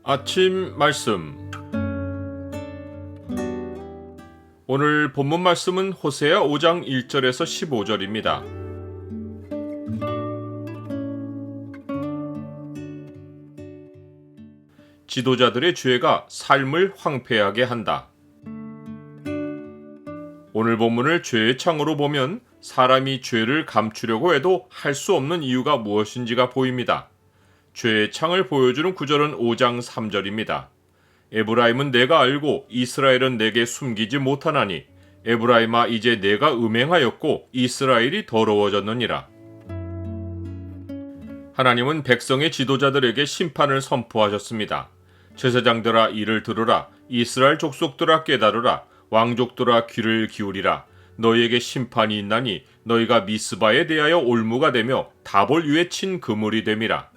아침 말씀. 오늘 본문 말씀은 호세아 5장 1절에서 15절입니다. 지도자들의 죄가 삶을 황폐하게 한다. 오늘 본문을 죄의 창으로 보면 사람이 죄를 감추려고 해도 할 수 없는 이유가 무엇인지가 보입니다. 죄의 창을 보여주는 구절은 5장 3절입니다. 에브라임은 내가 알고 이스라엘은 내게 숨기지 못하나니 에브라임아 이제 내가 음행하였고 이스라엘이 더러워졌느니라. 하나님은 백성의 지도자들에게 심판을 선포하셨습니다. 제사장들아 이를 들으라. 이스라엘 족속들아 깨달으라. 왕족들아 귀를 기울이라. 너희에게 심판이 있나니 너희가 미스바에 대하여 올무가 되며 다볼 위에 친 그물이 됨이라.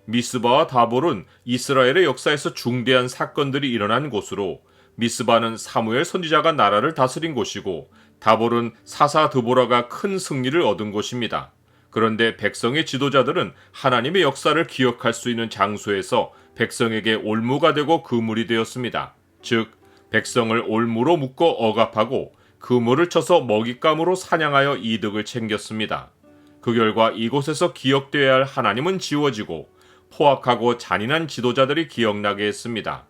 미스바와 다볼은 이스라엘의 역사에서 중대한 사건들이 일어난 곳으로, 미스바는 사무엘 선지자가 나라를 다스린 곳이고 다볼은 사사 드보라가 큰 승리를 얻은 곳입니다. 그런데 백성의 지도자들은 하나님의 역사를 기억할 수 있는 장소에서 백성에게 올무가 되고 그물이 되었습니다. 즉 백성을 올무로 묶어 억압하고 그물을 쳐서 먹잇감으로 사냥하여 이득을 챙겼습니다. 그 결과 이곳에서 기억되어야 할 하나님은 지워지고 포악하고 잔인한 지도자들이 기억나게 했습니다.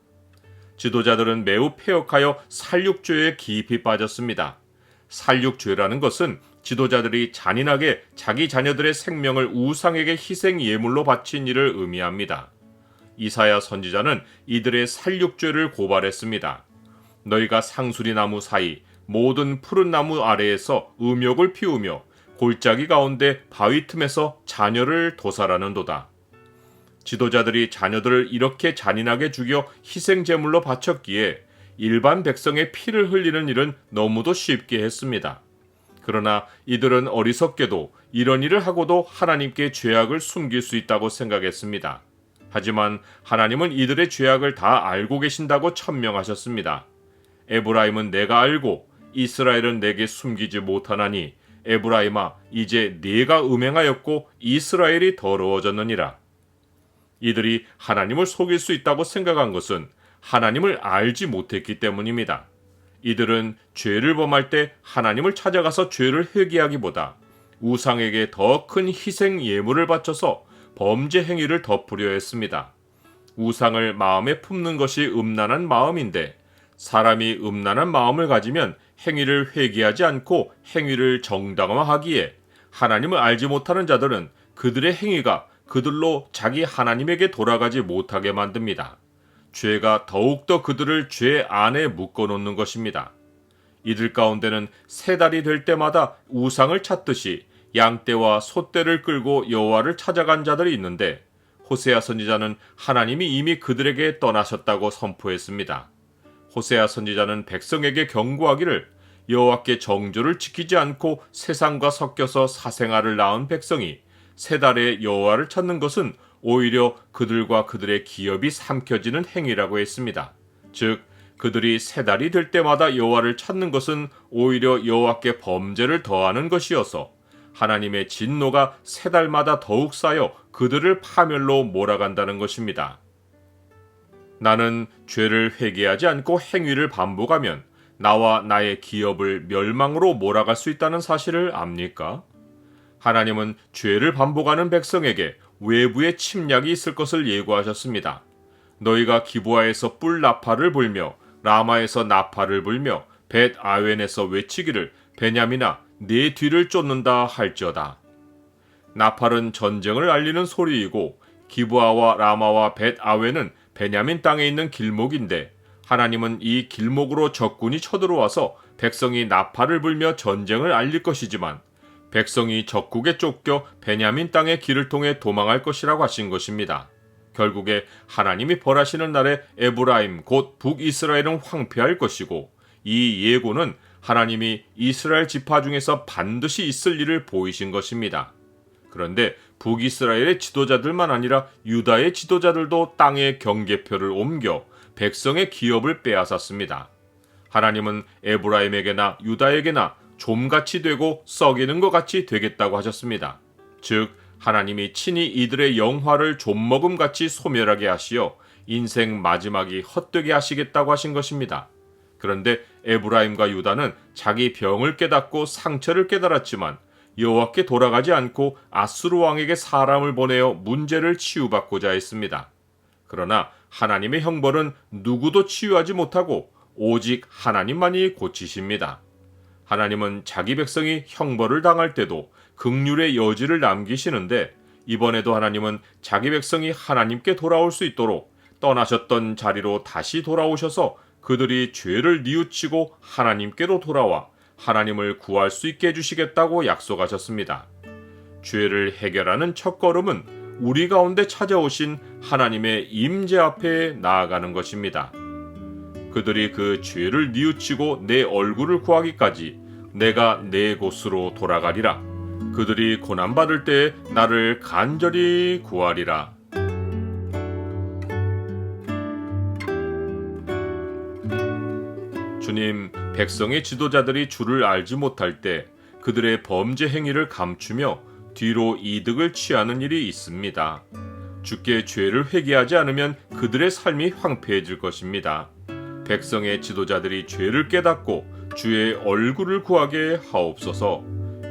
지도자들은 매우 패역하여 살육죄에 깊이 빠졌습니다. 살육죄라는 것은 지도자들이 잔인하게 자기 자녀들의 생명을 우상에게 희생 예물로 바친 일을 의미합니다. 이사야 선지자는 이들의 살육죄를 고발했습니다. 너희가 상수리 나무 사이 모든 푸른 나무 아래에서 음욕을 피우며 골짜기 가운데 바위 틈에서 자녀를 도살하는도다. 지도자들이 자녀들을 이렇게 잔인하게 죽여 희생제물로 바쳤기에 일반 백성의 피를 흘리는 일은 너무도 쉽게 했습니다. 그러나 이들은 어리석게도 이런 일을 하고도 하나님께 죄악을 숨길 수 있다고 생각했습니다. 하지만 하나님은 이들의 죄악을 다 알고 계신다고 천명하셨습니다. 에브라임은 내가 알고 이스라엘은 내게 숨기지 못하나니 에브라임아 이제 네가 음행하였고 이스라엘이 더러워졌느니라. 이들이 하나님을 속일 수 있다고 생각한 것은 하나님을 알지 못했기 때문입니다. 이들은 죄를 범할 때 하나님을 찾아가서 죄를 회개하기보다 우상에게 더 큰 희생 예물을 바쳐서 범죄 행위를 덮으려 했습니다. 우상을 마음에 품는 것이 음란한 마음인데 사람이 음란한 마음을 가지면 행위를 회개하지 않고 행위를 정당화하기에 하나님을 알지 못하는 자들은 그들의 행위가 그들로 자기 하나님에게 돌아가지 못하게 만듭니다. 죄가 더욱더 그들을 죄 안에 묶어놓는 것입니다. 이들 가운데는 세 달이 될 때마다 우상을 찾듯이 양떼와 소떼를 끌고 여호와를 찾아간 자들이 있는데 호세아 선지자는 하나님이 이미 그들에게 떠나셨다고 선포했습니다. 호세아 선지자는 백성에게 경고하기를 여호와께 정조를 지키지 않고 세상과 섞여서 사생아를 낳은 백성이 세 달에 여호와를 찾는 것은 오히려 그들과 그들의 기업이 삼켜지는 행위라고 했습니다. 즉 그들이 세 달이 될 때마다 여호와를 찾는 것은 오히려 여호와께 범죄를 더하는 것이어서 하나님의 진노가 세 달마다 더욱 쌓여 그들을 파멸로 몰아간다는 것입니다. 나는 죄를 회개하지 않고 행위를 반복하면 나와 나의 기업을 멸망으로 몰아갈 수 있다는 사실을 압니까? 하나님은 죄를 반복하는 백성에게 외부의 침략이 있을 것을 예고하셨습니다. 너희가 기브아에서 뿔 나팔을 불며 라마에서 나팔을 불며 벳 아웬에서 외치기를 베냐민아 네 뒤를 쫓는다 할지어다. 나팔은 전쟁을 알리는 소리이고 기브아와 라마와 벳 아웬은 베냐민 땅에 있는 길목인데 하나님은 이 길목으로 적군이 쳐들어와서 백성이 나팔을 불며 전쟁을 알릴 것이지만 백성이 적국에 쫓겨 베냐민 땅의 길을 통해 도망할 것이라고 하신 것입니다. 결국에 하나님이 벌하시는 날에 에브라임 곧 북이스라엘은 황폐할 것이고 이 예고는 하나님이 이스라엘 지파 중에서 반드시 있을 일을 보이신 것입니다. 그런데 북이스라엘의 지도자들만 아니라 유다의 지도자들도 땅의 경계표를 옮겨 백성의 기업을 빼앗았습니다. 하나님은 에브라임에게나 유다에게나 좀같이 되고 썩이는 것 같이 되겠다고 하셨습니다. 즉 하나님이 친히 이들의 영화를 좀먹음같이 소멸하게 하시어 인생 마지막이 헛되게 하시겠다고 하신 것입니다. 그런데 에브라임과 유다는 자기 병을 깨닫고 상처를 깨달았지만 여호와께 돌아가지 않고 아수르 왕에게 사람을 보내어 문제를 치유받고자 했습니다. 그러나 하나님의 형벌은 누구도 치유하지 못하고 오직 하나님만이 고치십니다. 하나님은 자기 백성이 형벌을 당할 때도 긍휼의 여지를 남기시는데 이번에도 하나님은 자기 백성이 하나님께 돌아올 수 있도록 떠나셨던 자리로 다시 돌아오셔서 그들이 죄를 뉘우치고 하나님께로 돌아와 하나님을 구할 수 있게 해주시겠다고 약속하셨습니다. 죄를 해결하는 첫걸음은 우리 가운데 찾아오신 하나님의 임재 앞에 나아가는 것입니다. 그들이 그 죄를 뉘우치고 내 얼굴을 구하기까지 내가 내 곳으로 돌아가리라. 그들이 고난받을 때에 나를 간절히 구하리라. 주님, 백성의 지도자들이 주를 알지 못할 때 그들의 범죄 행위를 감추며 뒤로 이득을 취하는 일이 있습니다. 주께 죄를 회개하지 않으면 그들의 삶이 황폐해질 것입니다. 백성의 지도자들이 죄를 깨닫고 주의 얼굴을 구하게 하옵소서.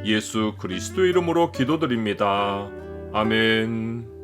예수 그리스도 이름으로 기도드립니다. 아멘.